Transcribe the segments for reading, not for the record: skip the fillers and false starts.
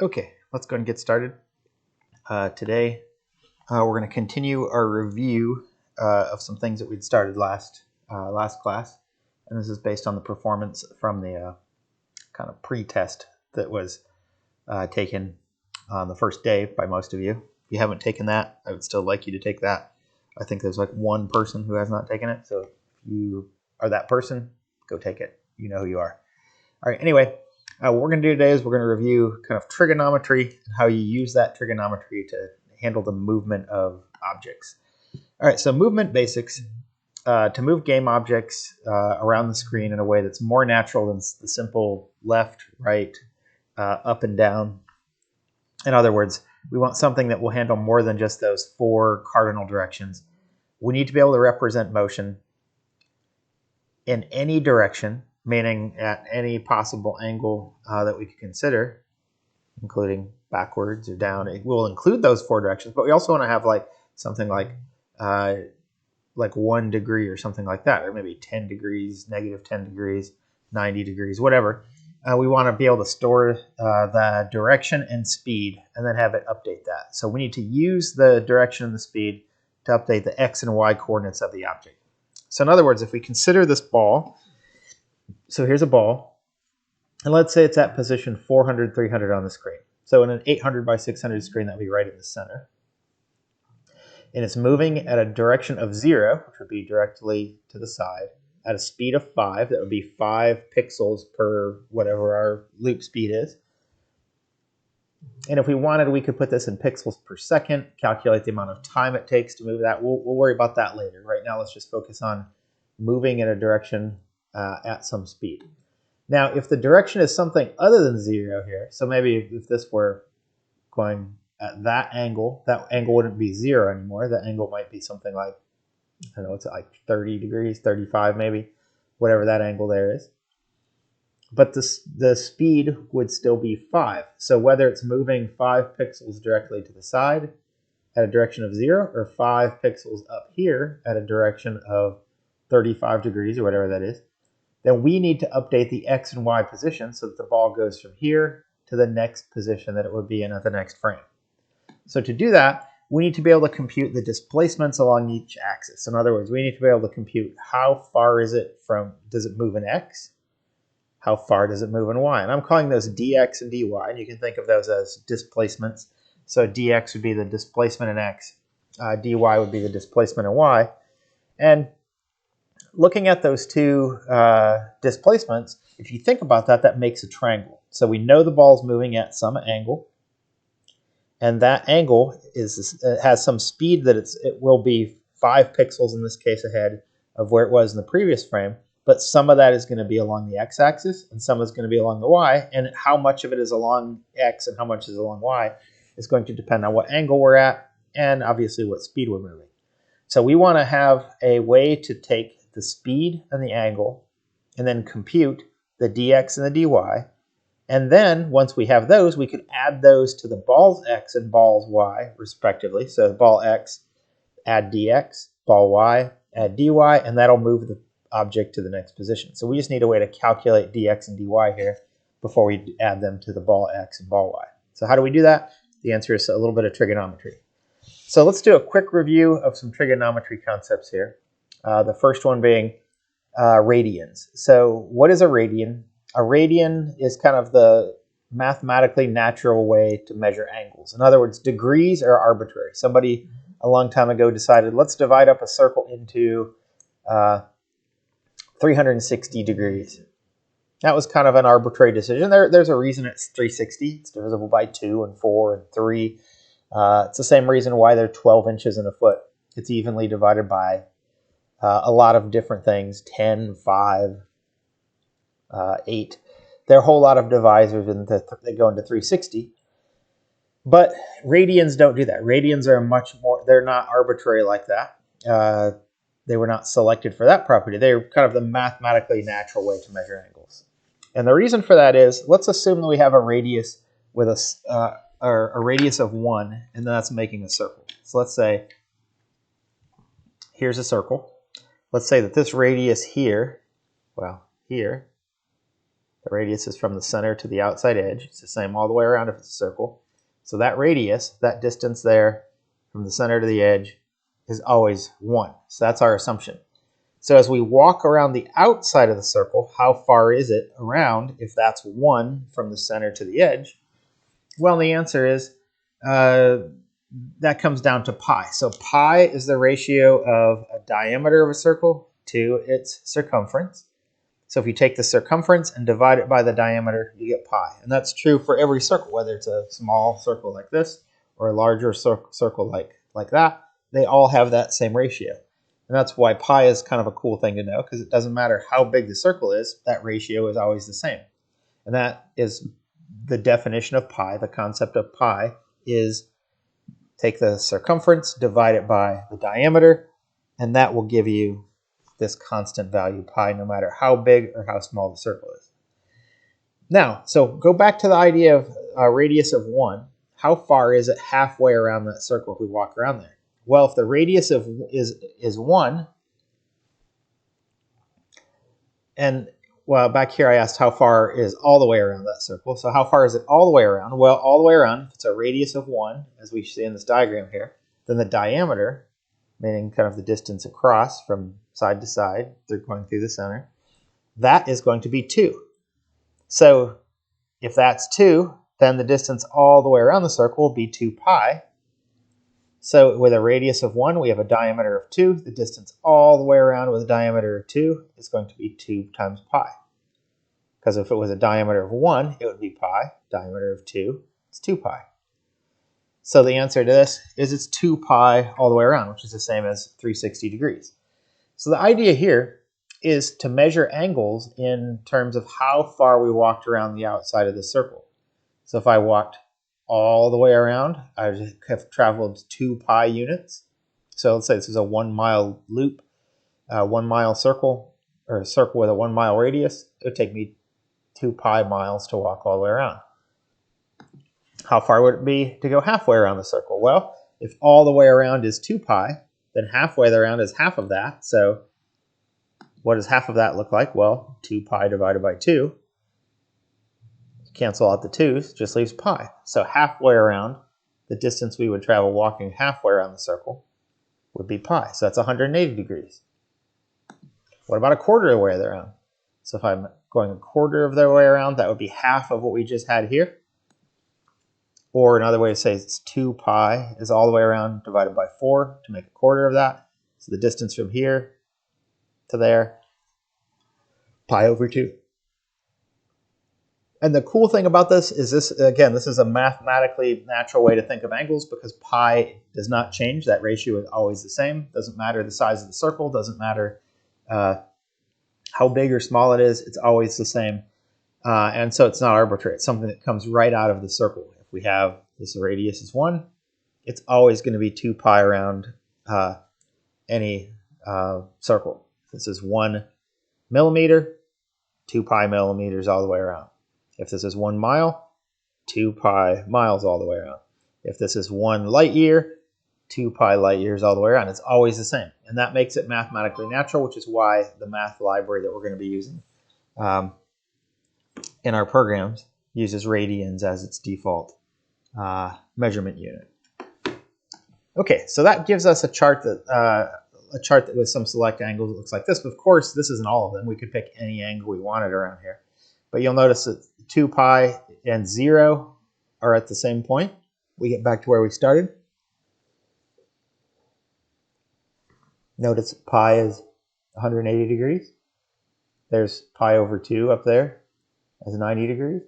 Okay, let's go and get started. Today, we're going to continue our review of some things that we'd started last class, and this is based on the performance from the kind of pre-test that was taken on the first day by most of you. If you haven't taken that, I would still like you to take that. I think there's like one person who has not taken it, so if you are that person, go take it. You know who you are. All right, anyway, what we're going to do today is we're going to review kind of trigonometry and how you use that trigonometry to handle the movement of objects. All right, so movement basics. To move game objects around the screen in a way that's more natural than the simple left, right, up and down. In other words, we want something that will handle more than just those four cardinal directions. We need to be able to represent motion in any direction, meaning at any possible angle that we could consider, including backwards or down. It will include those four directions, but we also want to have like something like 1 degree or something like that, or maybe 10 degrees, negative 10 degrees, 90 degrees, whatever. We want to be able to store the direction and speed and then have it update that. So we need to use the direction and the speed to update the x and y coordinates of the object. So in other words, if we consider this ball, so here's a ball, and let's say it's at position 400, 300 on the screen. So in an 800 by 600 screen, that would be right in the center. And it's moving at a direction of 0, which would be directly to the side, at a speed of 5. That would be 5 pixels per whatever our loop speed is. And if we wanted, we could put this in pixels per second, calculate the amount of time it takes to move that. We'll worry about that later. Right now, let's just focus on moving in a direction at some speed. Now, if the direction is something other than 0 here, so maybe if this were going at that angle wouldn't be 0 anymore. That angle might be something like, I don't know, it's like 30 degrees, 35 maybe, whatever that angle there is. But the speed would still be 5. So whether it's moving 5 pixels directly to the side at a direction of 0 or 5 pixels up here at a direction of 35 degrees or whatever that is, then we need to update the x and y position so that the ball goes from here to the next position that it would be in at the next frame. So to do that, we need to be able to compute the displacements along each axis. In other words, we need to be able to compute how far is it from, does it move in x? How far does it move in y? And I'm calling those dx and dy, and you can think of those as displacements. So dx would be the displacement in x, dy would be the displacement in y. And looking at those two displacements, if you think about that, that makes a triangle. So we know the ball's moving at some angle, and that angle has some speed that it will be 5 pixels in this case ahead of where it was in the previous frame. But some of that is going to be along the x-axis, and some is going to be along the y. And how much of it is along x and how much is along y is going to depend on what angle we're at and obviously what speed we're moving. So we want to have a way to take the speed and the angle and then compute the dx and the dy. And then once we have those, we could add those to the ball's x and ball's y respectively. So ball x, add dx, ball y, add dy, and that'll move the object to the next position. So we just need a way to calculate dx and dy here before we add them to the ball x and ball y. So how do we do that? The answer is a little bit of trigonometry. So let's do a quick review of some trigonometry concepts here. The first one being radians. So what is a radian? A radian is kind of the mathematically natural way to measure angles. In other words, degrees are arbitrary. Somebody a long time ago decided, let's divide up a circle into 360 degrees. That was kind of an arbitrary decision. There's a reason it's 360. It's divisible by 2 and 4 and 3. It's the same reason why they're 12 inches in a foot. It's evenly divided by a lot of different things, 10, 5, 8. There are a whole lot of divisors that go into 360. But radians don't do that. Radians are much more, they're not arbitrary like that. They were not selected for that property. They're kind of the mathematically natural way to measure angles. And the reason for that is, let's assume that we have a radius with a radius of 1, and that's making a circle. So let's say, here's a circle. Let's say that this radius here, well, here, The radius is from the center to the outside edge. It's the same all the way around if it's a circle. So that radius, that distance there from the center to the edge, is always 1. So that's our assumption. So as we walk around the outside of the circle, how far is it around if that's 1 from the center to the edge? Well, the answer is that comes down to pi. So pi is the ratio of a diameter of a circle to its circumference. So if you take the circumference and divide it by the diameter, you get pi. And that's true for every circle, whether it's a small circle like this or a larger circle like that. They all have that same ratio. And that's why pi is kind of a cool thing to know, because it doesn't matter how big the circle is, that ratio is always the same. And that is the definition of pi. The concept of pi is take the circumference, divide it by the diameter, and that will give you this constant value pi, no matter how big or how small the circle is. Now, so go back to the idea of a radius of 1. How far is it halfway around that circle if we walk around there? Well, if the radius is 1, and well, back here I asked how far is all the way around that circle. So how far is it all the way around? Well, all the way around, if it's a radius of 1, as we see in this diagram here, then the diameter, meaning kind of the distance across from side to side, they're going through the center, that is going to be 2. So if that's 2, then the distance all the way around the circle will be 2 pi. So with a radius of 1, we have a diameter of 2. The distance all the way around with a diameter of 2 is going to be 2 times pi. Because if it was a diameter of 1, it would be pi. Diameter of 2, it's 2 pi. So the answer to this is it's 2 pi all the way around, which is the same as 360 degrees. So the idea here is to measure angles in terms of how far we walked around the outside of the circle. So if I walked all the way around, I have traveled 2 pi units. So let's say this is a 1 mile loop, 1 mile circle, or a circle with a 1 mile radius. It would take me 2 pi miles to walk all the way around. How far would it be to go halfway around the circle? Well, if all the way around is 2 pi, then halfway around is half of that. So what does half of that look like? Well, 2 pi divided by 2. Cancel out the 2's, just leaves pi. So halfway around, the distance we would travel walking halfway around the circle would be pi. So that's 180 degrees. What about a quarter of the way around? So if I'm going a quarter of the way around, that would be half of what we just had here. Or another way to say it's 2 pi is all the way around divided by 4 to make a quarter of that. So the distance from here to there, pi over 2. And the cool thing about this is this, again, this is a mathematically natural way to think of angles because pi does not change. That ratio is always the same. Doesn't matter the size of the circle. Doesn't matter how big or small it is. It's always the same. And so it's not arbitrary. It's something that comes right out of the circle. If we have this radius is 1, it's always going to be 2 pi around any circle. This is 1 millimeter, 2 pi millimeters all the way around. If this is 1 mile, 2 pi miles all the way around. If this is 1 light year, 2 pi light years all the way around. It's always the same. And that makes it mathematically natural, which is why the math library that we're going to be using in our programs uses radians as its default measurement unit. Okay, so that gives us a chart that with some select angles that looks like this. But of course, this isn't all of them. We could pick any angle we wanted around here. But you'll notice that 2 pi and 0 are at the same point. We get back to where we started. Notice pi is 180 degrees. There's pi over 2 up there as 90 degrees.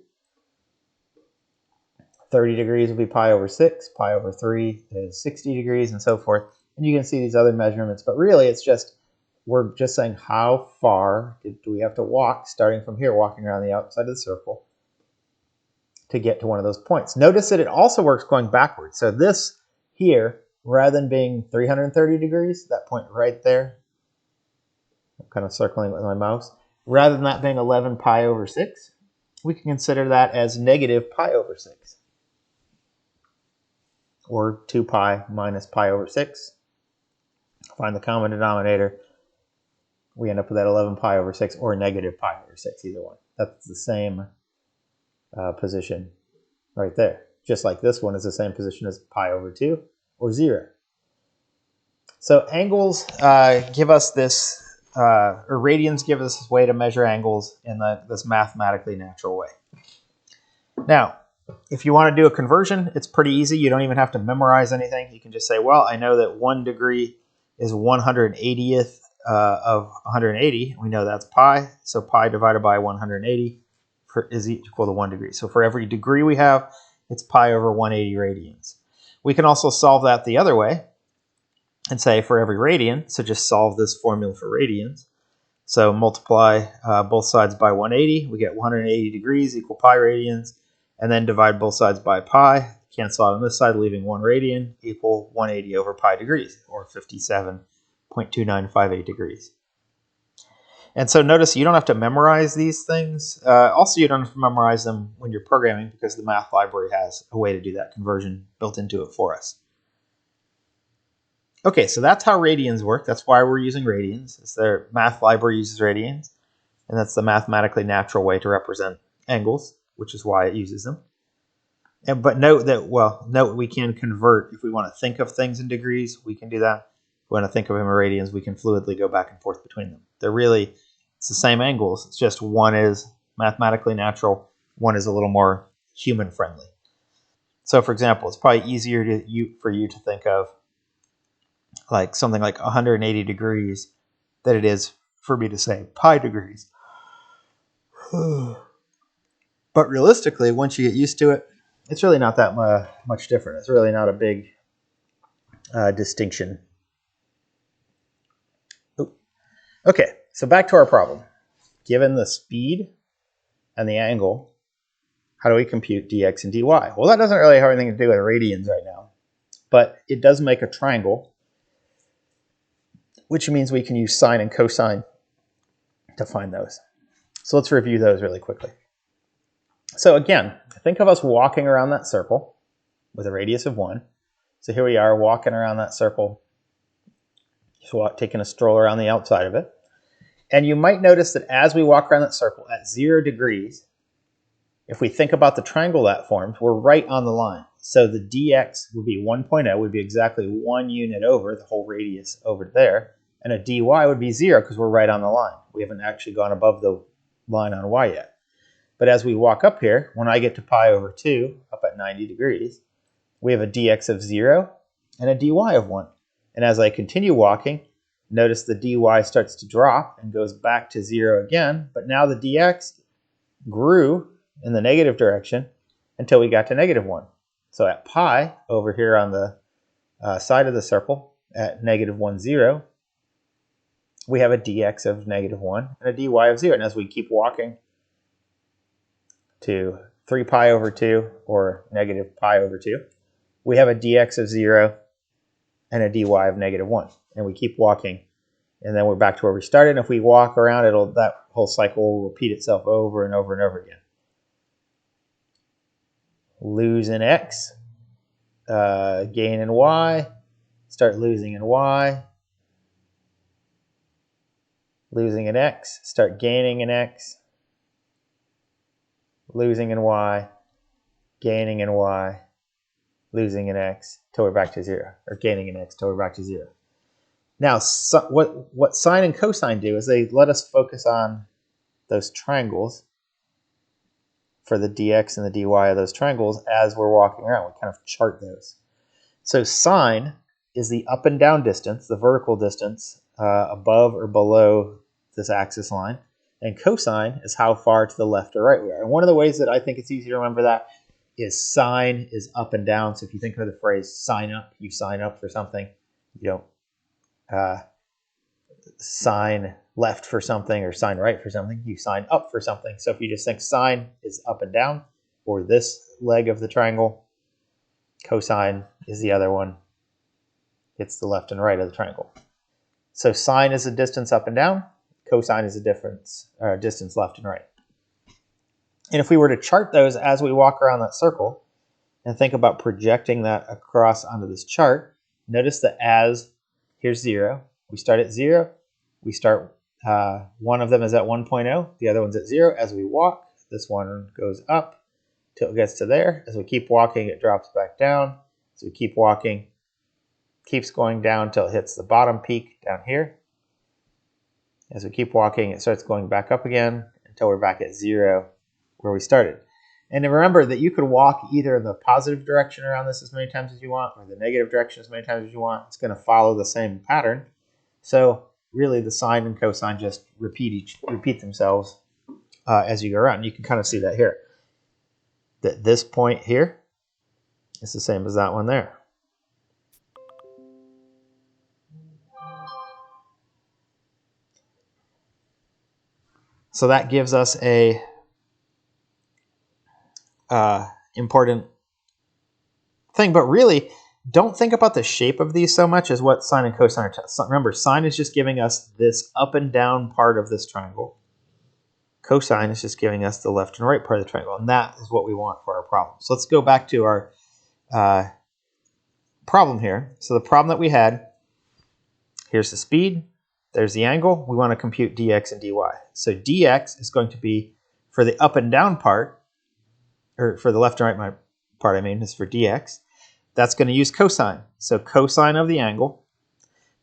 30 degrees will be pi over 6. Pi over 3 is 60 degrees and so forth. And you can see these other measurements. But really, it's just, we're just saying how far do we have to walk, starting from here, walking around the outside of the circle, to get to one of those points. Notice that it also works going backwards. So this here, rather than being 330 degrees, that point right there, I'm kind of circling with my mouse, rather than that being 11 pi over 6, we can consider that as negative pi over 6. Or 2 pi minus pi over 6. Find the common denominator. We end up with that 11 pi over 6 or negative pi over 6, either one. That's the same position right there. Just like this one is the same position as pi over 2 or 0. So angles give us this, or radians give us this way to measure angles in this mathematically natural way. Now, if you want to do a conversion, it's pretty easy. You don't even have to memorize anything. You can just say, well, I know that 1 degree is 180th of 180. We know that's pi. So pi divided by 180 is equal to 1 degree. So for every degree we have, it's pi over 180 radians. We can also solve that the other way and say for every radian, so just solve this formula for radians. So multiply both sides by 180. We get 180 degrees equal pi radians. And then divide both sides by pi. Cancel out on this side, leaving 1 radian equal 180 over pi degrees, or 57.2958 degrees. And so notice you don't have to memorize these things. Also, you don't have to memorize them when you're programming because the math library has a way to do that conversion built into it for us. Okay, so that's how radians work. That's why we're using radians. It's their math library uses radians, and that's the mathematically natural way to represent angles, which is why it uses them. But note that, note we can convert. If we want to think of things in degrees, we can do that. If we want to think of them in radians, we can fluidly go back and forth between them. They're really, it's the same angles. It's just one is mathematically natural, one is a little more human friendly. So for example, it's probably easier for you to think of like something like 180 degrees than it is for me to say pi degrees. But realistically, once you get used to it, it's really not that much different. It's really not a big distinction. Ooh. Okay, so back to our problem. Given the speed and the angle, how do we compute dx and dy? Well, that doesn't really have anything to do with radians right now, but it does make a triangle, which means we can use sine and cosine to find those. So let's review those really quickly. So again, think of us walking around that circle with a radius of 1. So here we are walking around that circle, just taking a stroll around the outside of it. And you might notice that as we walk around that circle at 0 degrees, if we think about the triangle that forms, we're right on the line. So the dx would be 1.0, would be exactly 1 unit over the whole radius over there. And a dy would be 0 because we're right on the line. We haven't actually gone above the line on y yet. But as we walk up here, when I get to pi over 2, up at 90 degrees, we have a dx of 0 and a dy of 1. And as I continue walking, notice the dy starts to drop and goes back to 0 again. But now the dx grew in the negative direction until we got to -1. So at pi, over here on the side of the circle, at -1, 0, we have a dx of -1 and a dy of 0. And as we keep walking to 3 pi over 2 or negative pi over 2, we have a dx of 0 and a dy of -1. And we keep walking, and then we're back to where we started. And if we walk around, that whole cycle will repeat itself over and over and over again. Lose in x, gain in y, start losing in y, losing in x, start gaining in x, losing in y, gaining in y, losing in x, till we're back to 0, or gaining in x till we're back to 0. Now, what sine and cosine do is they let us focus on those triangles for the dx and the dy of those triangles as we're walking around. We kind of chart those. So sine is the up and down distance, the vertical distance above or below this axis line. And cosine is how far to the left or right we are. And one of the ways that I think it's easy to remember that is sine is up and down. So if you think of the phrase sign up, you sign up for something. You don't sign left for something or sign right for something. You sign up for something. So if you just think sine is up and down, or this leg of the triangle, cosine is the other one. It's the left and right of the triangle. So sine is the distance up and down. Cosine is the distance left and right. And if we were to chart those as we walk around that circle and think about projecting that across onto this chart, notice that here's 0. We start at 0. We start One of them is at 1.0, the other one's at 0. As we walk, this one goes up till it gets to there. As we keep walking, it drops back down. As we keep walking, keeps going down till it hits the bottom peak down here. As we keep walking, it starts going back up again until we're back at 0 where we started. And remember that you could walk either in the positive direction around this as many times as you want or the negative direction as many times as you want. It's going to follow the same pattern. So really the sine and cosine just repeat themselves as you go around. You can kind of see that here. That this point here is the same as that one there. So that gives us a important thing, but really don't think about the shape of these so much as what sine and cosine are. Remember, sine is just giving us this up and down part of this triangle. Cosine is just giving us the left and right part of the triangle, and that is what we want for our problem. So let's go back to our problem here. So the problem that we had, here's the speed, there's the angle. We want to compute dx and dy. So dx is going to be for the up and down part, or for the left and right part, I mean, is for dx. That's going to use cosine. So cosine of the angle.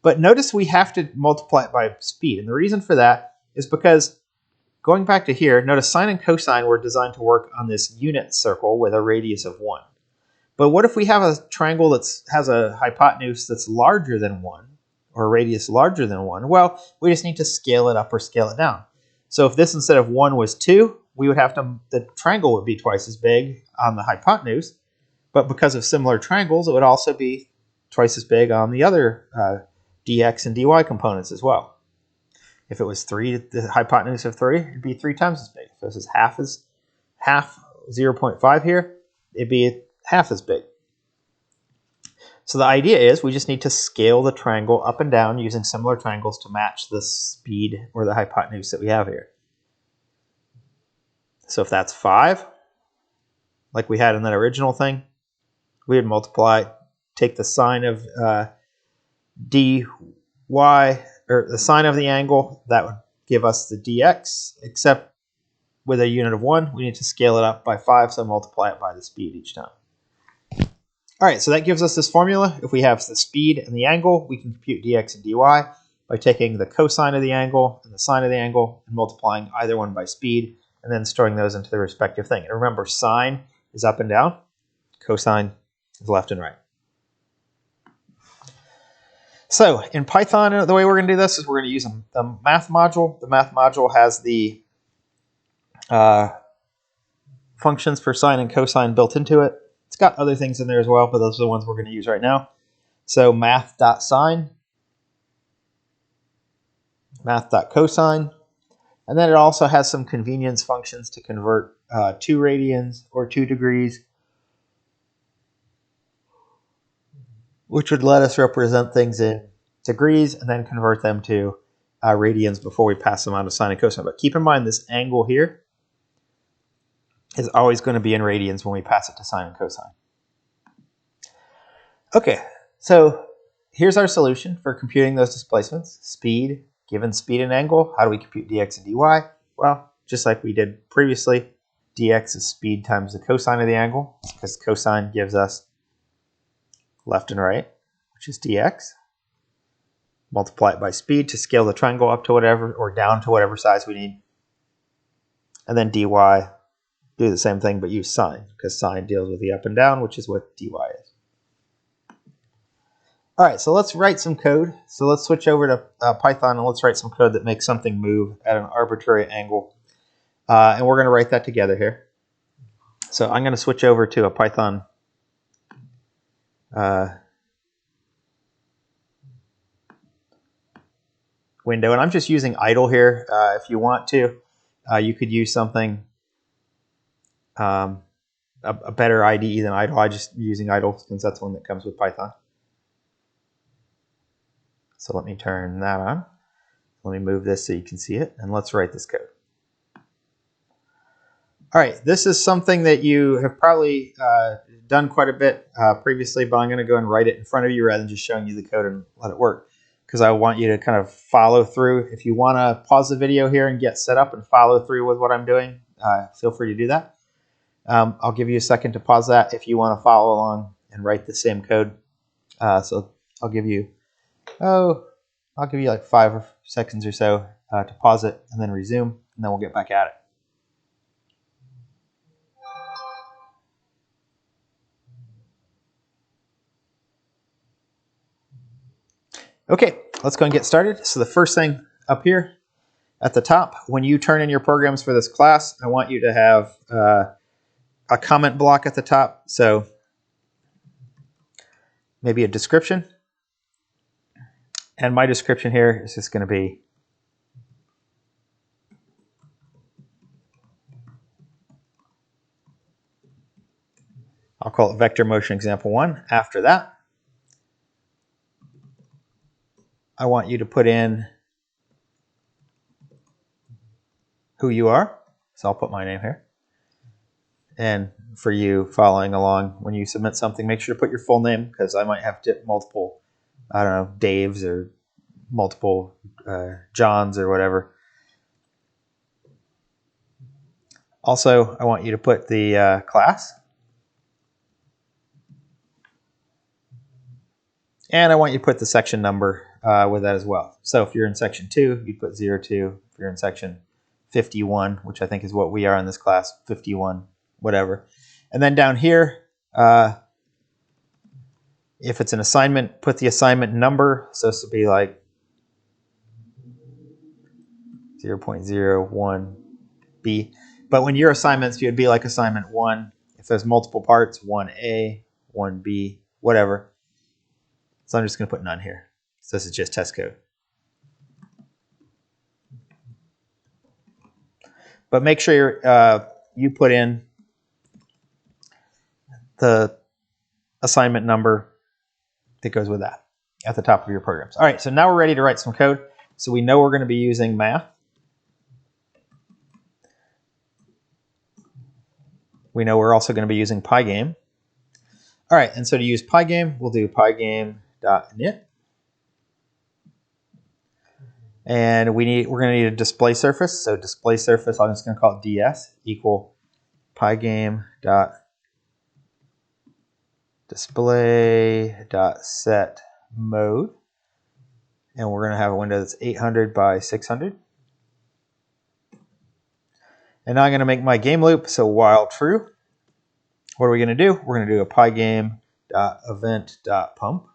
But notice we have to multiply it by speed. And the reason for that is because going back to here, notice sine and cosine were designed to work on this unit circle with a radius of 1. But what if we have a triangle that has a hypotenuse that's larger than 1, or a radius larger than 1? Well, we just need to scale it up or scale it down. So if this instead of 1 was 2, we would have to, the triangle would be twice as big on the hypotenuse. But because of similar triangles, it would also be twice as big on the other dx and dy components as well. If it was 3, the hypotenuse of 3, it'd be 3 times as big. If this is half 0.5 here, it'd be half as big. So the idea is we just need to scale the triangle up and down using similar triangles to match the speed or the hypotenuse that we have here. So if that's 5, like we had in that original thing, we would multiply, take the sine of dy, or the sine of the angle, that would give us the dx, except with a unit of 1, we need to scale it up by 5, so multiply it by the speed each time. All right, so that gives us this formula. If we have the speed and the angle, we can compute dx and dy by taking the cosine of the angle and the sine of the angle and multiplying either one by speed, and then storing those into the respective thing. And remember, sine is up and down, cosine is left and right. So in Python, the way we're going to do this is we're going to use the math module. The math module has the functions for sine and cosine built into it. It's got other things in there as well, but those are the ones we're going to use right now. So math.sine, math.cosine, and then it also has some convenience functions to convert 2 radians or 2 degrees, which would let us represent things in degrees and then convert them to radians before we pass them on to sine and cosine. But keep in mind this angle here is always going to be in radians when we pass it to sine and cosine. Okay, so here's our solution for computing those displacements. Speed, given speed and angle, how do we compute dx and dy? Well, just like we did previously, dx is speed times the cosine of the angle, because cosine gives us left and right, which is dx. Multiply it by speed to scale the triangle up to whatever, or down to whatever size we need. And then dy, do the same thing, but use sine, because sine deals with the up and down, which is what dy is. All right, so let's write some code. So let's switch over to Python, and let's write some code that makes something move at an arbitrary angle. And we're going to write that together here. So I'm going to switch over to a Python window, and I'm just using idle here. If you want to, you could use something, a better IDE than idle. I'm just using idle since that's one that comes with Python. So let me turn that on. Let me move this so you can see it, and let's write this code. All right, this is something that you have probably done quite a bit previously, but I'm going to go and write it in front of you rather than just showing you the code and let it work. because I want you to kind of follow through. If you want to pause the video here and get set up and follow through with what I'm doing, feel free to do that. I'll give you a second to pause that if you want to follow along and write the same code. So I'll give you like 5 seconds or so to pause it and then resume, and then we'll get back at it. Okay, let's go and get started. So the first thing up here at the top, when you turn in your programs for this class, I want you to have a comment block at the top. So maybe a description. And my description here is just going to be I'll call it vector motion example 1. After that, I want you to put in who you are. So I'll put my name here. And for you following along, when you submit something, make sure to put your full name, because I might have multiple, I don't know, Daves or multiple Johns or whatever. Also, I want you to put the class. And I want you to put the section number with that as well. So if you're in section 2, you put 02. If you're in section 51, which I think is what we are in this class, 51, whatever. And then down here, if it's an assignment, put the assignment number. So this would be like 0.01B. But when your assignments, you'd be like assignment 1. If there's multiple parts, 1A, 1B, whatever. So I'm just going to put none here. So this is just test code. But make sure you put in the assignment number that goes with that at the top of your programs. All right, so now we're ready to write some code. So we know we're going to be using math. We know we're also going to be using Pygame. All right, and so to use Pygame, we'll do pygame.init. And we're going to need a display surface. So display surface, I'm just going to call it ds equal pygame.display.set mode. And we're going to have a window that's 800 by 600. And now I'm going to make my game loop. So while true, what are we going to do? We're going to do a pygame.event.pump.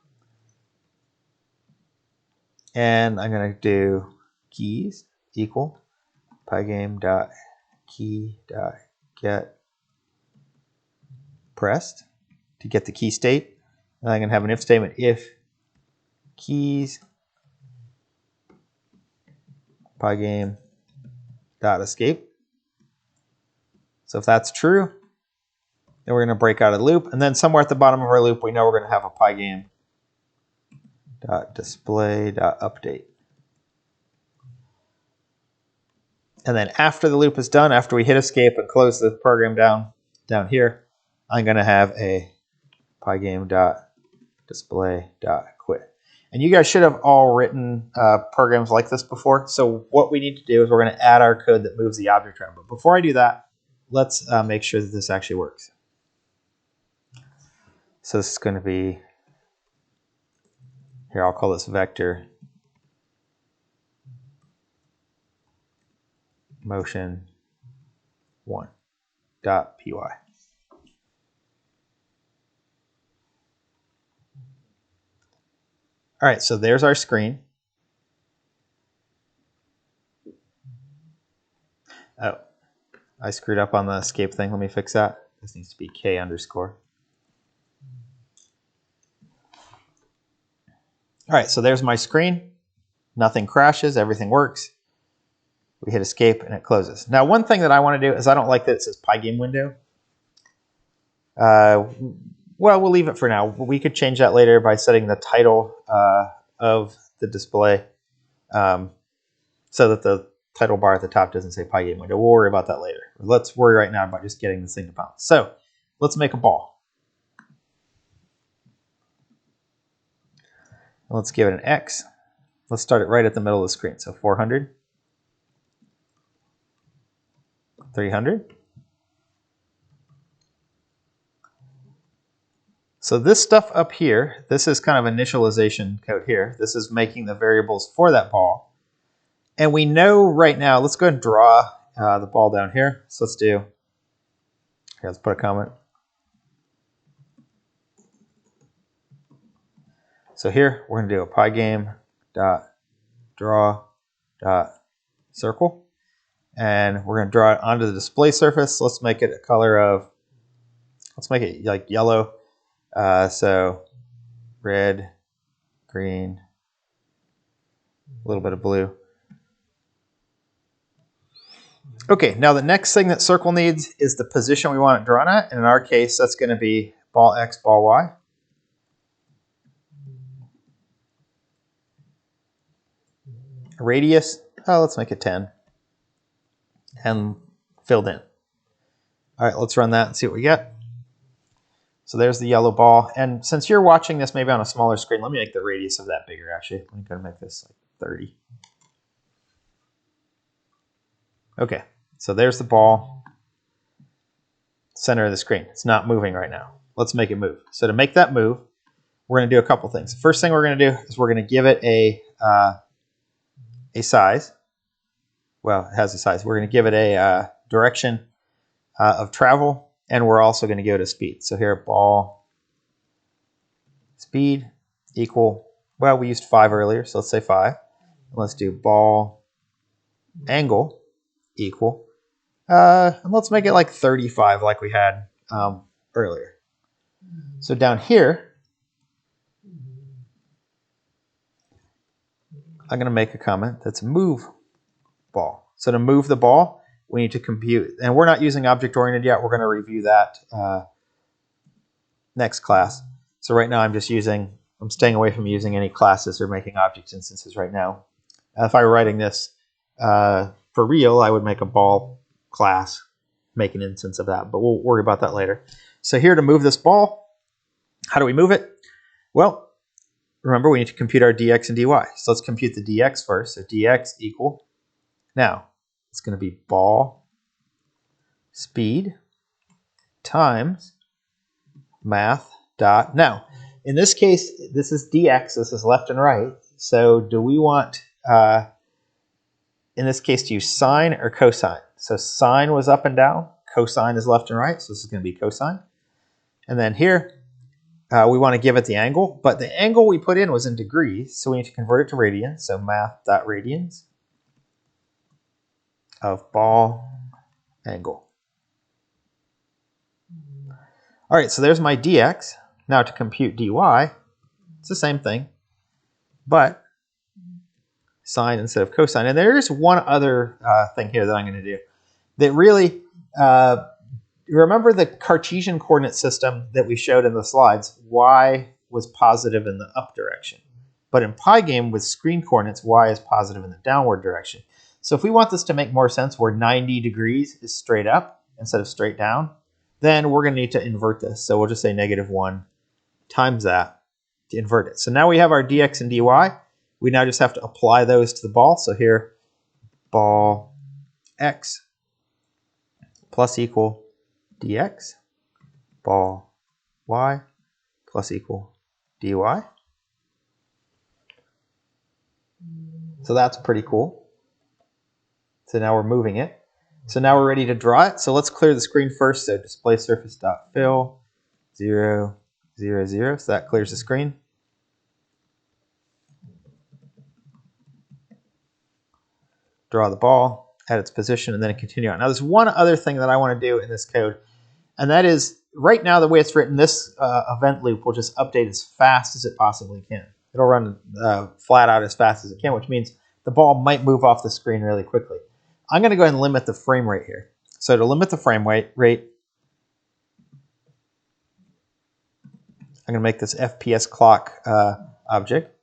And I'm going to do keys equal pygame.key.get pressed to get the key state. And I'm going to have an if statement if keys pygame.escape. So if that's true, then we're going to break out of the loop. And then somewhere at the bottom of our loop, we know we're going to have a pygame.display.update. And then after the loop is done, after we hit escape and close the program down here, I'm going to have a pygame.display.quit. And you guys should have all written programs like this before. So what we need to do is we're going to add our code that moves the object around. But before I do that, let's make sure that this actually works. So this is going to be, here I'll call this vector motion 1.py. All right, so there's our screen. Oh, I screwed up on the escape thing. Let me fix that. This needs to be k underscore. All right, so there's my screen. Nothing crashes, everything works. We hit escape and it closes. Now, one thing that I want to do is I don't like that it says Pygame window. Well, we'll leave it for now. We could change that later by setting the title of the display so that the title bar at the top doesn't say Pygame window. We'll worry about that later. Let's worry right now about just getting this thing to bounce. So let's make a ball. Let's give it an X. Let's start it right at the middle of the screen. So 400, 300. So this stuff up here, this is kind of initialization code here. This is making the variables for that ball. And we know right now, let's go ahead and draw the ball down here. So let's do, here, let's put a comment. So here, we're going to do a Pygame dot draw dot circle. And we're going to draw it onto the display surface. Let's make it a color of, let's make it like yellow. So red, green, a little bit of blue. Okay, now the next thing that circle needs is the position we want it drawn at. And in our case, that's going to be ball X, ball Y. Radius, let's make it 10. And filled in. All right, let's run that and see what we get. So there's the yellow ball. And since you're watching this maybe on a smaller screen, let me make the radius of that bigger, actually. Let me go and make this like 30. Okay, so there's the ball. Center of the screen. It's not moving right now. Let's make it move. So to make that move, we're going to do a couple things. First thing we're going to do is we're going to give it a size. Well, it has a size. We're going to give it a direction of travel. And we're also going to give it a speed. So here, ball speed equal, well, we used 5 earlier, so let's say 5. And let's do ball angle equal, and let's make it like 35 like we had earlier. So down here, I'm going to make a comment that's move ball. So to move the ball, we need to compute, and we're not using object-oriented yet. We're going to review that next class. So right now I'm staying away from using any classes or making object instances right now. If I were writing this for real, I would make a ball class, make an instance of that, but we'll worry about that later. So here to move this ball, how do we move it? Well, remember we need to compute our dx and dy. So let's compute the dx first. So dx equal, now it's going to be ball speed times math dot. Now, in this case, this is dx, this is left and right. So do we want, in this case, to use sine or cosine? So sine was up and down, cosine is left and right, so this is going to be cosine. And then here, we want to give it the angle, but the angle we put in was in degrees, so we need to convert it to radians. So math.radians of ball angle. All right, so there's my dx. Now to compute dy, it's the same thing, but sine instead of cosine. And there's one other thing here that I'm going to do that really, remember the Cartesian coordinate system that we showed in the slides, y was positive in the up direction. But in Pygame with screen coordinates, y is positive in the downward direction. So if we want this to make more sense, where 90 degrees is straight up instead of straight down, then we're going to need to invert this. So we'll just say -1 times that to invert it. So now we have our dx and dy. We now just have to apply those to the ball. So here, ball x plus equal dx, ball y plus equal dy. So that's pretty cool. So now we're moving it. So now we're ready to draw it. So let's clear the screen first. So display surface dot fill 0, 0, 0. So that clears the screen. Draw the ball at its position and then continue on. Now there's one other thing that I want to do in this code, and that is right now the way it's written, this event loop will just update as fast as it possibly can. It'll run flat out as fast as it can, which means the ball might move off the screen really quickly. I'm going to go ahead and limit the frame rate here. So to limit the frame rate, I'm going to make this FPS clock object.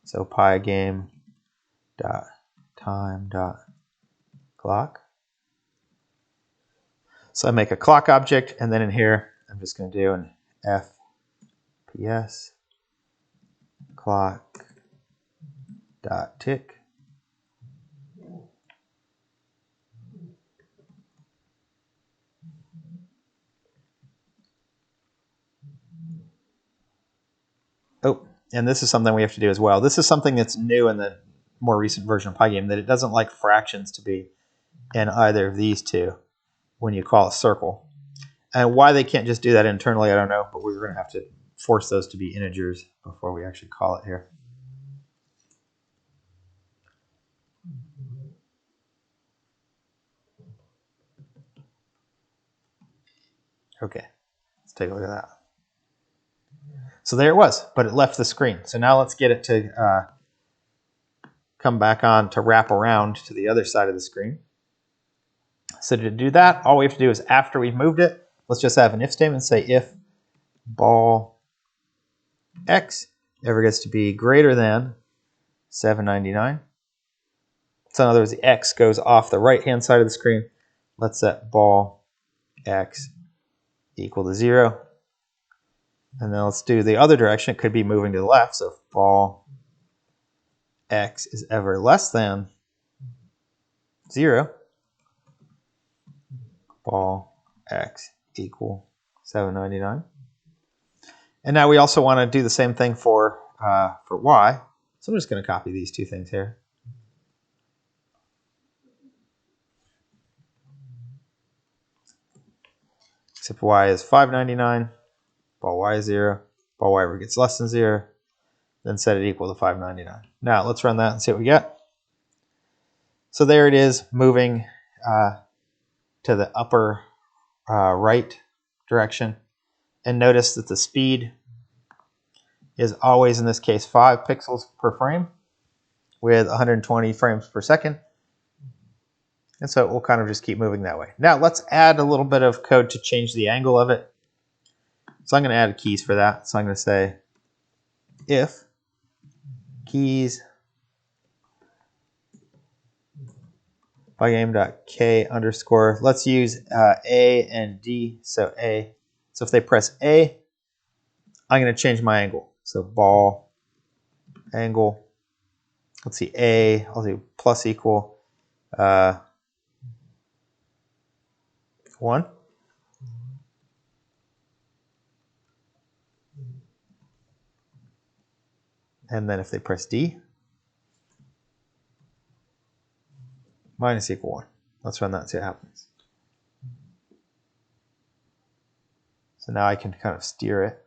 So pygame.time.clock. So I make a clock object, and then in here, I'm just going to do an FPS clock dot tick. Oh, and this is something we have to do as well. This is something that's new in the more recent version of Pygame, that it doesn't like fractions to be in either of these two when you call a circle. And why they can't just do that internally, I don't know, but we're going to have to force those to be integers before we actually call it here. Okay, let's take a look at that. So there it was, but it left the screen. So now let's get it to come back on to wrap around to the other side of the screen. So to do that, all we have to do is after we've moved it, let's just have an if statement, say if ball x ever gets to be greater than 799. So in other words, the x goes off the right-hand side of the screen. Let's set ball x equal to 0. And then let's do the other direction. It could be moving to the left. So if ball x is ever less than 0, ball x equal 799. And now we also want to do the same thing for y. So I'm just going to copy these two things here. Except y is 599, ball y is 0, ball y ever gets less than 0, then set it equal to 599. Now let's run that and see what we get. So there it is, moving to the upper right direction. And notice that the speed is always, in this case, 5 pixels per frame with 120 frames per second. And so it will kind of just keep moving that way. Now let's add a little bit of code to change the angle of it. So I'm going to add keys for that. So I'm going to say if keys Pygame.k underscore. Let's use A and D. So A. So if they press A, I'm going to change my angle. So ball angle. Let's see, A. I'll do plus equal 1. And then if they press D, minus equal 1. Let's run that and see what happens. So now I can kind of steer it.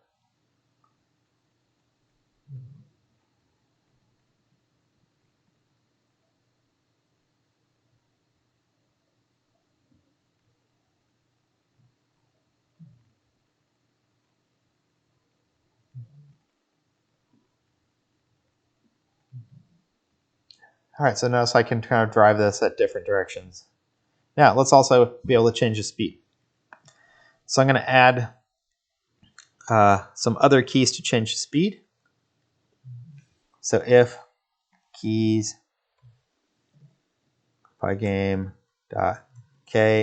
All right, so notice I can kind of drive this at different directions. Now, let's also be able to change the speed. So I'm going to add some other keys to change the speed. So if keys Pygame.k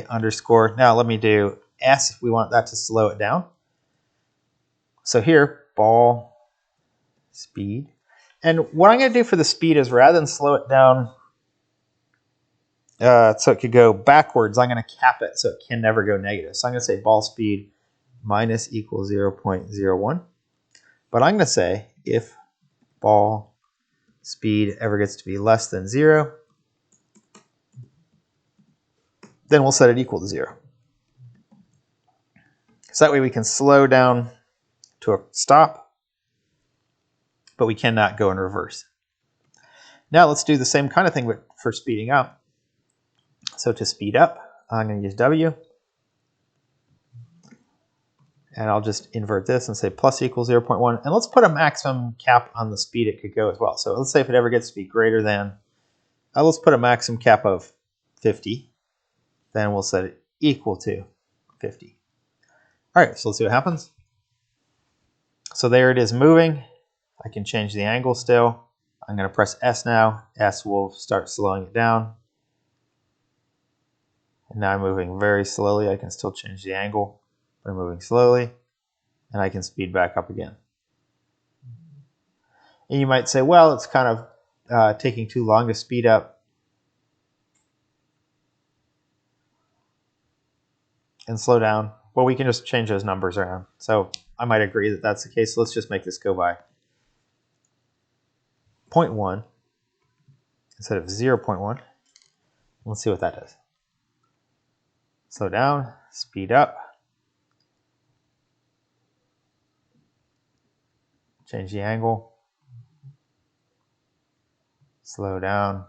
underscore. Now let me do S if we want that to slow it down. So here, ball speed. And what I'm going to do for the speed is rather than slow it down so it could go backwards, I'm going to cap it so it can never go negative. So I'm going to say ball speed minus equals 0.01. But I'm going to say if ball speed ever gets to be less than 0, then we'll set it equal to 0. So that way we can slow down to a stop, but we cannot go in reverse. Now let's do the same kind of thing but for speeding up. So to speed up, I'm going to use W. And I'll just invert this and say plus equals 0.1. And let's put a maximum cap on the speed it could go as well. So let's say if it ever gets to be greater than, let's put a maximum cap of 50. Then we'll set it equal to 50. All right, so let's see what happens. So there it is moving. I can change the angle still. I'm going to press S now. S will start slowing it down. And now I'm moving very slowly. I can still change the angle. By moving slowly, and I can speed back up again. And you might say, well, it's kind of taking too long to speed up and slow down, well, we can just change those numbers around. So I might agree that that's the case. So let's just make this go by 0.1 instead of 0.1. Let's see what that does. Slow down, speed up, change the angle, slow down,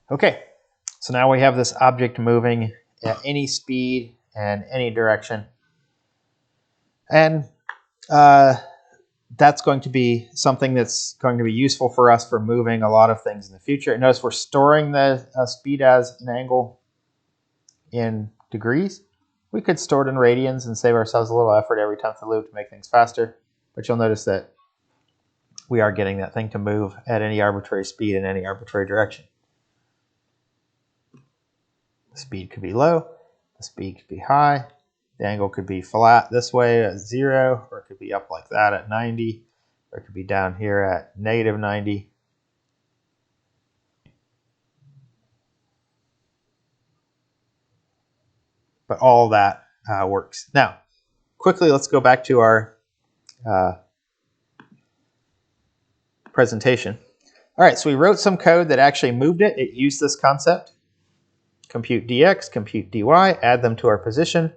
okay, so now we have this object moving at any speed and any direction. And that's going to be something that's going to be useful for us for moving a lot of things in the future. Notice we're storing the speed as an angle in degrees. We could store it in radians and save ourselves a little effort every 10th of the loop to make things faster. But you'll notice that we are getting that thing to move at any arbitrary speed in any arbitrary direction. The speed could be low, the speed could be high, the angle could be flat this way at 0, or it could be up like that at 90, or it could be down here at negative 90. But all that works. Now, quickly, let's go back to our presentation. All right, so we wrote some code that actually moved it. It used this concept. Compute dx, compute dy, add them to our position,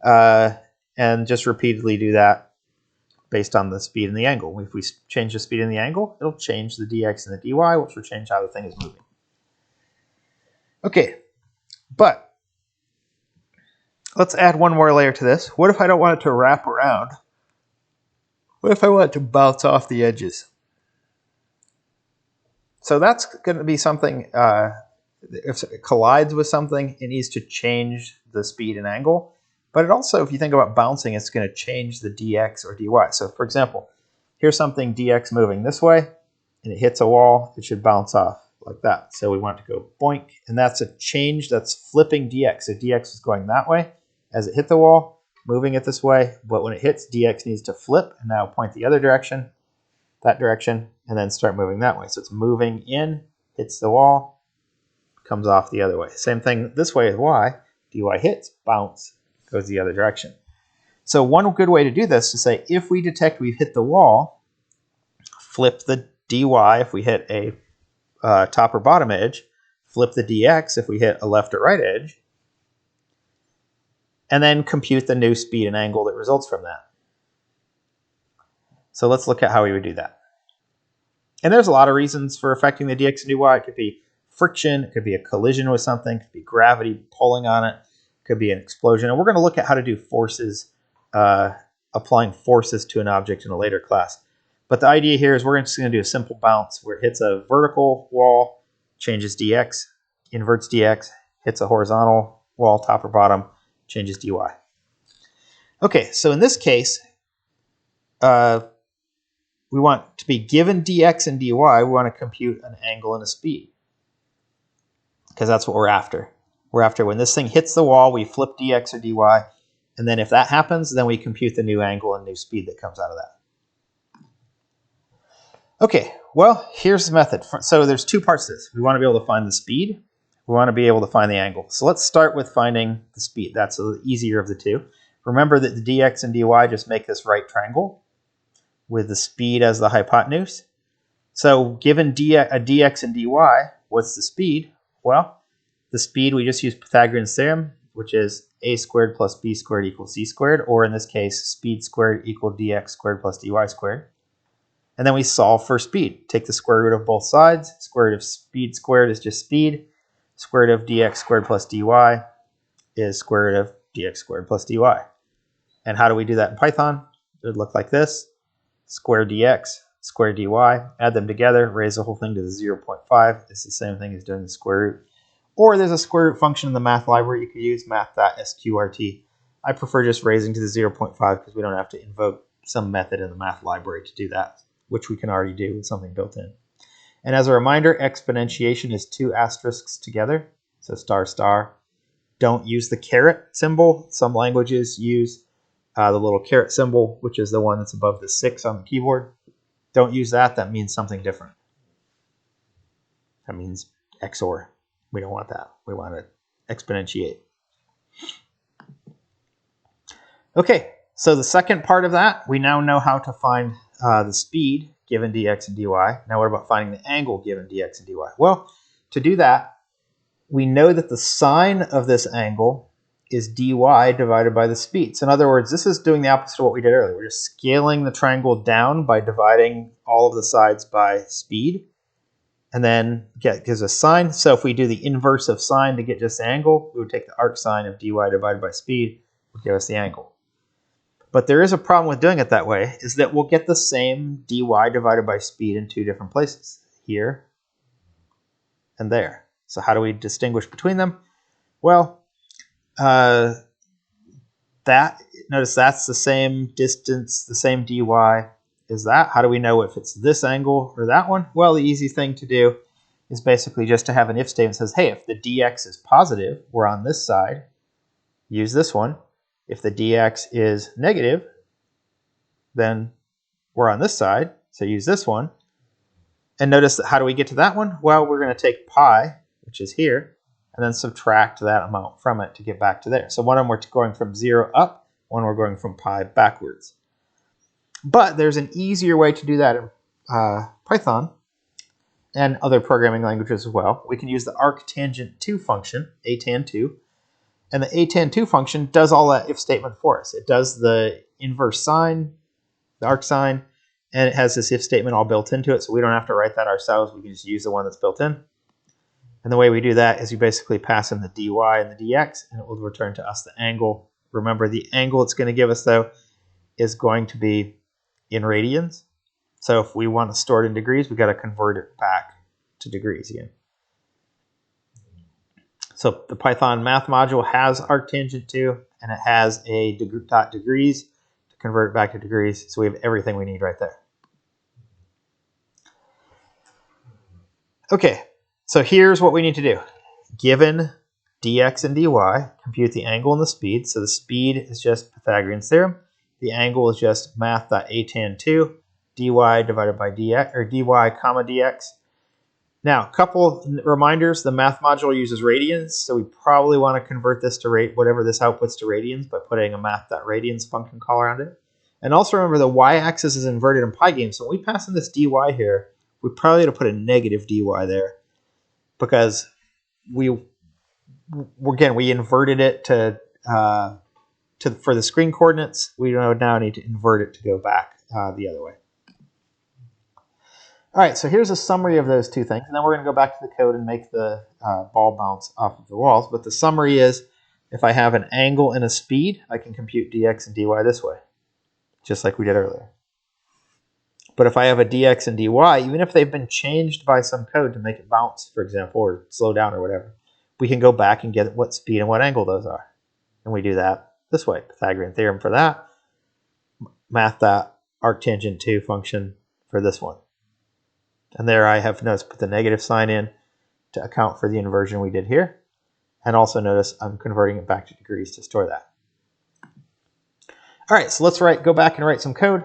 and just repeatedly do that based on the speed and the angle. If we change the speed and the angle, it'll change the dx and the dy, which will change how the thing is moving. Okay, but let's add one more layer to this. What if I don't want it to wrap around? What if I want it to bounce off the edges? So that's going to be something, if it collides with something, it needs to change the speed and angle. But it also, if you think about bouncing, it's going to change the dx or dy. So for example, here's something dx moving this way, and it hits a wall, it should bounce off like that. So we want it to go boink, and that's a change that's flipping dx. So dx is going that way as it hit the wall, moving it this way, but when it hits, dx needs to flip and now point the other direction, that direction, and then start moving that way. So it's moving in, hits the wall, comes off the other way. Same thing this way is y. dy hits, bounce, goes the other direction. So one good way to do this is to say, if we detect we've hit the wall, flip the dy if we hit a top or bottom edge, flip the dx if we hit a left or right edge, and then compute the new speed and angle that results from that. So let's look at how we would do that. And there's a lot of reasons for affecting the dx and dy. It could be friction, it could be a collision with something, it could be gravity pulling on it, it could be an explosion. And we're going to look at how to do forces, applying forces to an object in a later class. But the idea here is we're just going to do a simple bounce where it hits a vertical wall, changes dx, inverts dx, hits a horizontal wall, top or bottom, changes dy. Okay, so in this case, we want to be given dx and dy, we want to compute an angle and a speed, because that's what we're after. We're after when this thing hits the wall, we flip dx or dy, and then if that happens, then we compute the new angle and new speed that comes out of that. Okay, well, here's the method. So there's two parts to this. We want to be able to find the speed. We want to be able to find the angle. So let's start with finding the speed. That's the easier of the two. Remember that the dx and dy just make this right triangle with the speed as the hypotenuse. So given a dx and dy, what's the speed? Well, the speed, we just use Pythagorean's theorem, which is a squared plus b squared equals c squared, or in this case, speed squared equals dx squared plus dy squared. And then we solve for speed. Take the square root of both sides. Square root of speed squared is just speed. Square root of dx squared plus dy is square root of dx squared plus dy. And how do we do that in Python? It would look like this. Square dx, square dy, add them together, raise the whole thing to the 0.5. It's the same thing as doing the square root. Or there's a square root function in the math library you could use, math.sqrt. I prefer just raising to the 0.5 because we don't have to invoke some method in the math library to do that, which we can already do with something built in. And as a reminder, exponentiation is two asterisks together. So star star. Don't use the caret symbol. Some languages use the little caret symbol, which is the one that's above the 6 on the keyboard. Don't use that. That means something different. That means XOR. We don't want that. We want to exponentiate. Okay, so the second part of that, we now know how to find the speed given dx and dy. Now what about finding the angle given dx and dy? Well, to do that, we know that the sine of this angle is dy divided by the speed. So in other words, this is doing the opposite of what we did earlier. We're just scaling the triangle down by dividing all of the sides by speed, and then gives us sine. So if we do the inverse of sine to get just the angle, we would take the arc sine of dy divided by speed, would give us the angle. But there is a problem with doing it that way, is that we'll get the same dy divided by speed in two different places, here and there. So how do we distinguish between them? Well, notice that's the same distance, the same dy is that. How do we know if it's this angle or that one? Well, the easy thing to do is basically just to have an if statement that says, hey, if the dx is positive, we're on this side, use this one. If the dx is negative, then we're on this side, so use this one. And notice that how do we get to that one? Well, we're going to take pi, which is here, and then subtract that amount from it to get back to there. So one of them we're going from 0 up, one we're going from pi backwards. But there's an easier way to do that in Python and other programming languages as well. We can use the arctangent2 function, atan2, and the atan2 function does all that if statement for us. It does the inverse sine, the arc sine, and it has this if statement all built into it, so we don't have to write that ourselves. We can just use the one that's built in. And the way we do that is you basically pass in the dy and the dx, and it will return to us the angle. Remember, the angle it's going to give us, though, is going to be in radians. So if we want to store it in degrees, we've got to convert it back to degrees again. So the Python math module has arctangent2, and it has a dot degrees to convert it back to degrees. So we have everything we need right there. Okay, so here's what we need to do. Given dx and dy, compute the angle and the speed. So the speed is just Pythagorean's theorem. The angle is just math.atan2, dy divided by dx, or dy comma dx. Now, a couple reminders. The math module uses radians, so we probably want to convert this to whatever this outputs to radians by putting a math.radians function call around it. And also remember the y-axis is inverted in Pygame, so when we pass in this dy here, we probably have to put a negative dy there because we inverted it for the screen coordinates. We now need to invert it to go back the other way. All right, so here's a summary of those two things, and then we're going to go back to the code and make the ball bounce off of the walls. But the summary is, if I have an angle and a speed, I can compute dx and dy this way, just like we did earlier. But if I have a dx and dy, even if they've been changed by some code to make it bounce, for example, or slow down or whatever, we can go back and get what speed and what angle those are. And we do that this way. Pythagorean theorem for that, math.arctangent2 function for this one. And there I have noticed put the negative sign in to account for the inversion we did here. And also notice I'm converting it back to degrees to store that. All right, so let's go back and write some code.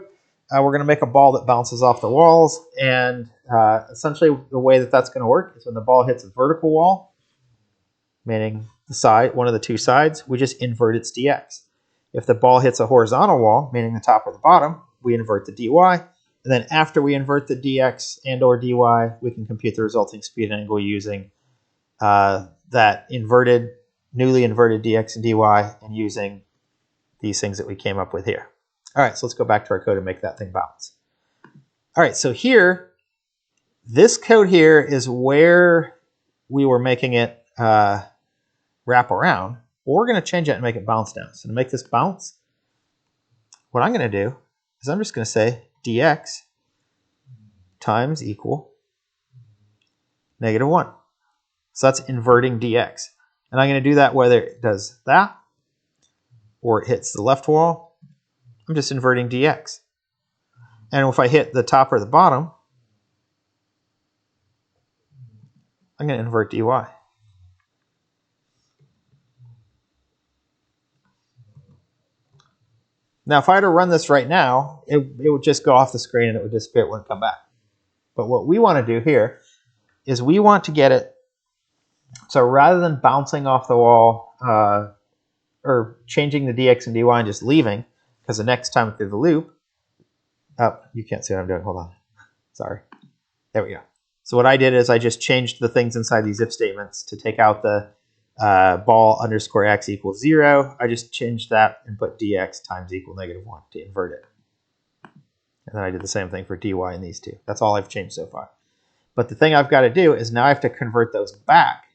We're going to make a ball that bounces off the walls. And essentially the way that that's going to work is when the ball hits a vertical wall, meaning the side, one of the two sides, we just invert its dx. If the ball hits a horizontal wall, meaning the top or the bottom, we invert the dy. And then after we invert the dx and or dy, we can compute the resulting speed and angle using that newly inverted dx and dy and using these things that we came up with here. All right, so let's go back to our code and make that thing bounce. All right, so here, this code here is where we were making it wrap around. Well, we're going to change it and make it bounce now. So to make this bounce, what I'm going to do is I'm just going to say dx times equal -1. So that's inverting dx. And I'm going to do that whether it does that or it hits the left wall. I'm just inverting dx. And if I hit the top or the bottom, I'm going to invert dy. Now, if I had to run this right now, it would just go off the screen and it would disappear. It wouldn't come back. But what we want to do here is we want to get it, so rather than bouncing off the wall or changing the dx and dy and just leaving, because the next time through the loop, oh, you can't see what I'm doing. Hold on. Sorry. There we go. So what I did is I just changed the things inside these if statements to take out the ball underscore x equals 0. I just changed that and put dx times equal -1 to invert it. And then I did the same thing for dy in these two. That's all I've changed so far. But the thing I've got to do is now I have to convert those back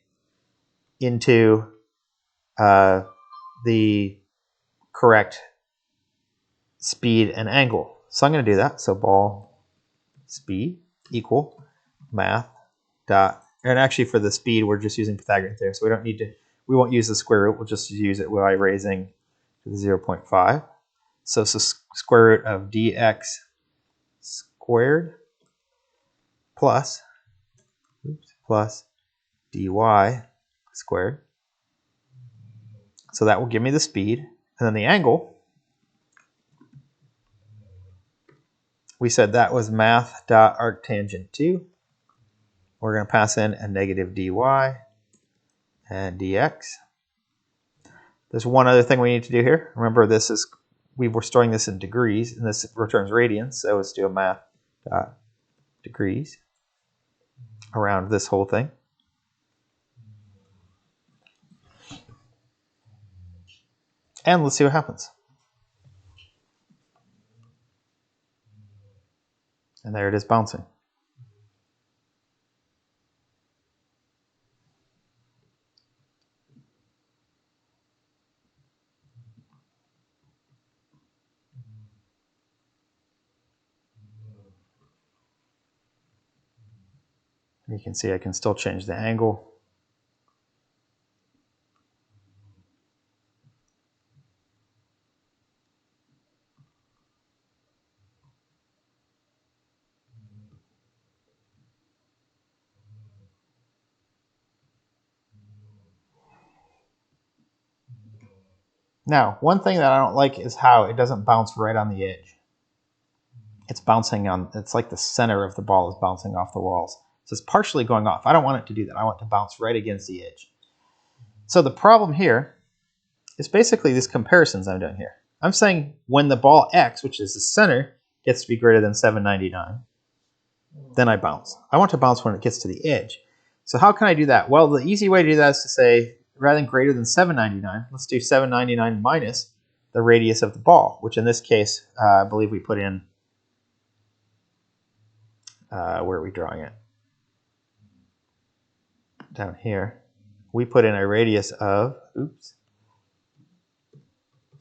into the correct speed and angle. So I'm going to do that. So ball speed equal math dot, and actually for the speed we're just using Pythagorean theorem, so we don't need to, we won't use the square root, we'll just use it by raising to the 0.5. So square root of dx squared plus dy squared. So that will give me the speed. And then the angle, we said that was math dot arctangent 2. We're going to pass in a negative dy and dx. There's one other thing we need to do here. Remember, this is, we were storing this in degrees, and this returns radians. So let's do a math dot degrees around this whole thing. And let's see what happens. And there it is bouncing. You can see I can still change the angle. Now, one thing that I don't like is how it doesn't bounce right on the edge. It's bouncing on, it's like the center of the ball is bouncing off the walls. So it's partially going off. I don't want it to do that. I want it to bounce right against the edge. So the problem here is basically these comparisons I'm doing here. I'm saying when the ball x, which is the center, gets to be greater than 799, then I bounce. I want to bounce when it gets to the edge. So how can I do that? Well, the easy way to do that is to say, rather than greater than 799, let's do 799 minus the radius of the ball, which in this case, I believe we put in, where are we drawing it? Down here. We put in a radius of, oops,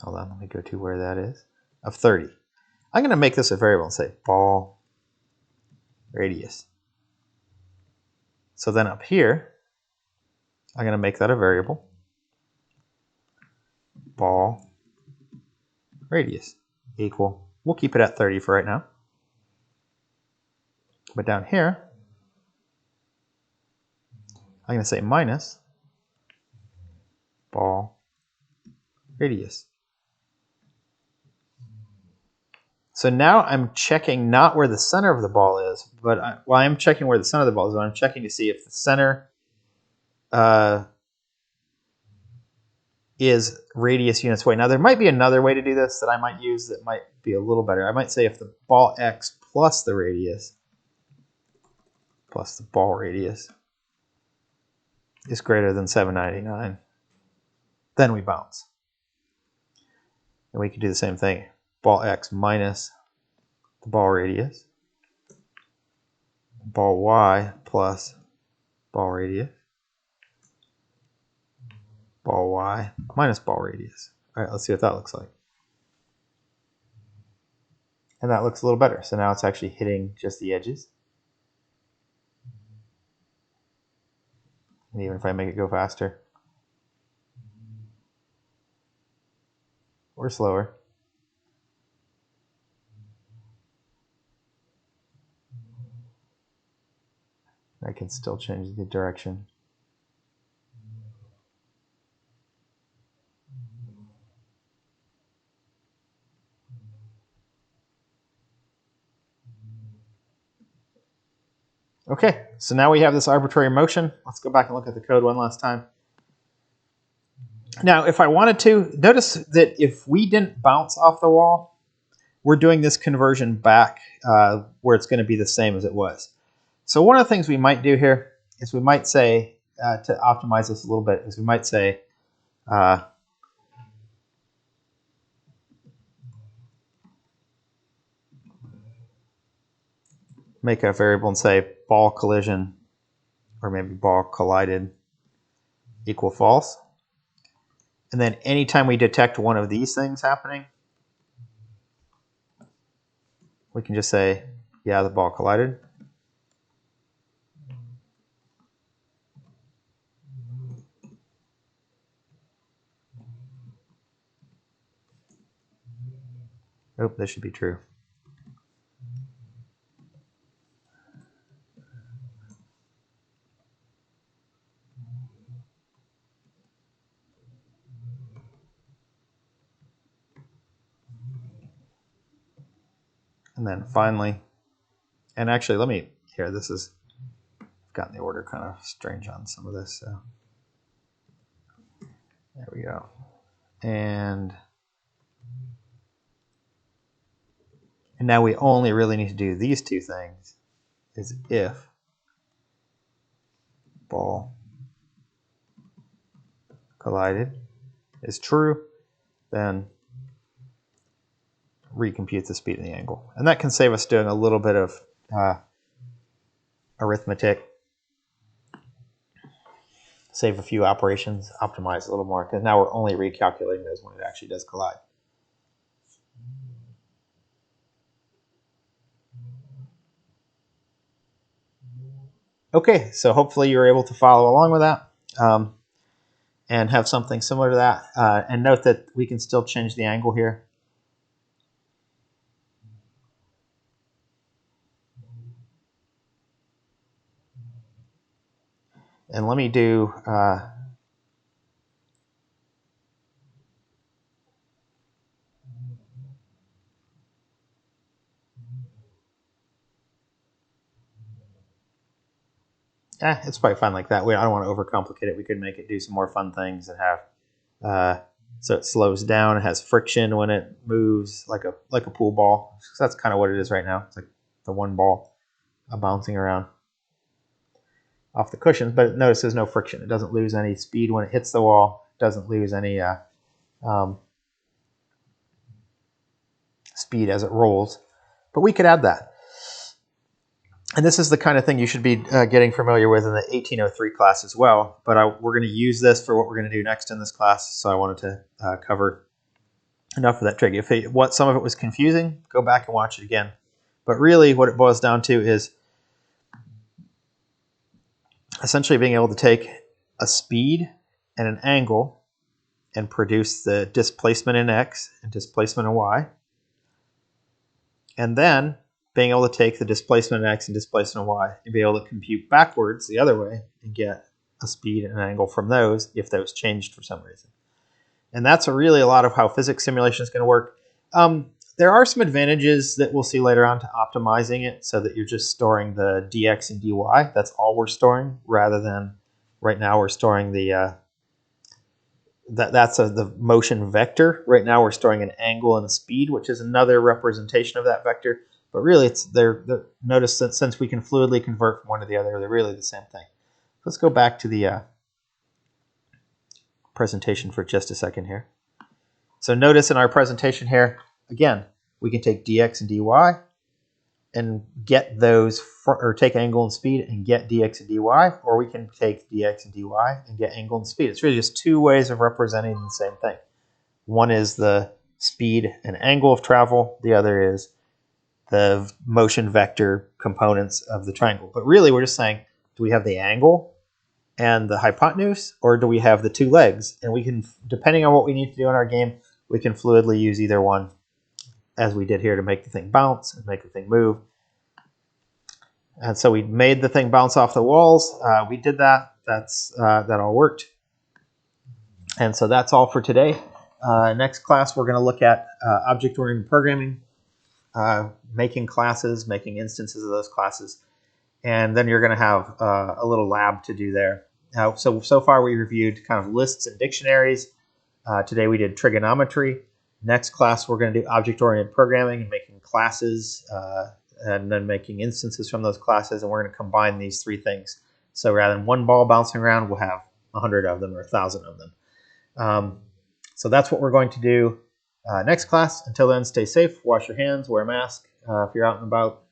hold on, let me go to where that is, of 30. I'm going to make this a variable and say ball radius. So then up here, I'm going to make that a variable, ball radius equal, we'll keep it at 30 for right now. But down here, I'm going to say minus ball radius. So now I'm checking not where the center of the ball is, but I'm checking where the center of the ball is, but I'm checking to see if the center is radius units away. Now there might be another way to do this that I might use that might be a little better. I might say if the ball x plus the radius plus the ball radius is greater than 799, then we bounce. And we can do the same thing. Ball x minus the ball radius, ball y plus ball radius, ball y minus ball radius. All right, let's see what that looks like. And that looks a little better. So now it's actually hitting just the edges. And even if I make it go faster or slower, I can still change the direction. Okay, so now we have this arbitrary motion. Let's go back and look at the code one last time. Now, if I wanted to, notice that if we didn't bounce off the wall, we're doing this conversion back where it's going to be the same as it was. So one of the things we might do here is we might say, to optimize this a little bit, is we might say, make a variable and say ball collision, or maybe ball collided equal false. And then anytime we detect one of these things happening, we can just say, yeah, the ball collided. Oh, this should be true. And then finally, and actually let me, here, this is, I've gotten the order kind of strange on some of this, so there we go. And now we only really need to do these two things, is if ball collided is true, then recompute the speed and the angle. And that can save us doing a little bit of arithmetic, save a few operations, optimize a little more, because now we're only recalculating those when it actually does collide. Okay, so hopefully you're able to follow along with that and have something similar to that. And note that we can still change the angle here. And let me do it's probably fine like that. I don't want to overcomplicate it. We could make it do some more fun things and have so it slows down. It has friction when it moves, like a pool ball. So that's kind of what it is right now. It's like the one ball bouncing around off the cushions. But notice there's no friction. It doesn't lose any speed when it hits the wall. It doesn't lose any speed as it rolls. But we could add that. And this is the kind of thing you should be getting familiar with in the 1803 class as well. But we're going to use this for what we're going to do next in this class. So I wanted to cover enough of that trig. If some of it was confusing, go back and watch it again. But really what it boils down to is essentially being able to take a speed and an angle and produce the displacement in x and displacement in y. And then being able to take the displacement in x and displacement in y and be able to compute backwards the other way and get a speed and an angle from those if those changed for some reason. And that's really a lot of how physics simulation is going to work. There are some advantages that we'll see later on to optimizing it so that you're just storing the dx and dy. That's all we're storing, rather than right now we're storing the the motion vector. Right now we're storing an angle and a speed, which is another representation of that vector. But really, notice that since we can fluidly convert from one to the other, they're really the same thing. Let's go back to the presentation for just a second here. So notice in our presentation here, again, we can take dx and dy and get those, or take angle and speed and get dx and dy, or we can take dx and dy and get angle and speed. It's really just two ways of representing the same thing. One is the speed and angle of travel. The other is the motion vector components of the triangle. But really, we're just saying, do we have the angle and the hypotenuse, or do we have the two legs? And we can, depending on what we need to do in our game, we can fluidly use either one, as we did here, to make the thing bounce and make the thing move. And so we made the thing bounce off the walls. We did that. That all worked. And so that's all for today. Next class, we're going to look at object-oriented programming, making classes, making instances of those classes, and then you're going to have a little lab to do there. So far we reviewed kind of lists and dictionaries. Today we did trigonometry. Next class we're going to do object-oriented programming and making classes, and then making instances from those classes, and we're going to combine these three things. So rather than one ball bouncing around, we'll have 100 of them or 1,000 of them. So that's what we're going to do next class. Until then, stay safe, wash your hands, wear a mask if you're out and about.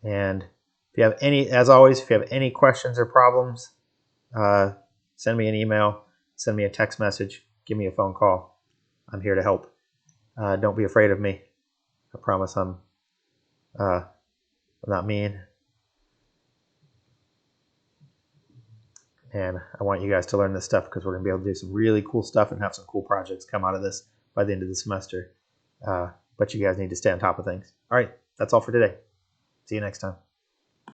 And if you have any, as always, if you have any questions or problems, send me an email, send me a text message, give me a phone call. I'm here to help. Don't be afraid of me. I promise I'm not mean. And I want you guys to learn this stuff because we're going to be able to do some really cool stuff and have some cool projects come out of this by the end of the semester. But you guys need to stay on top of things. All right, that's all for today. See you next time.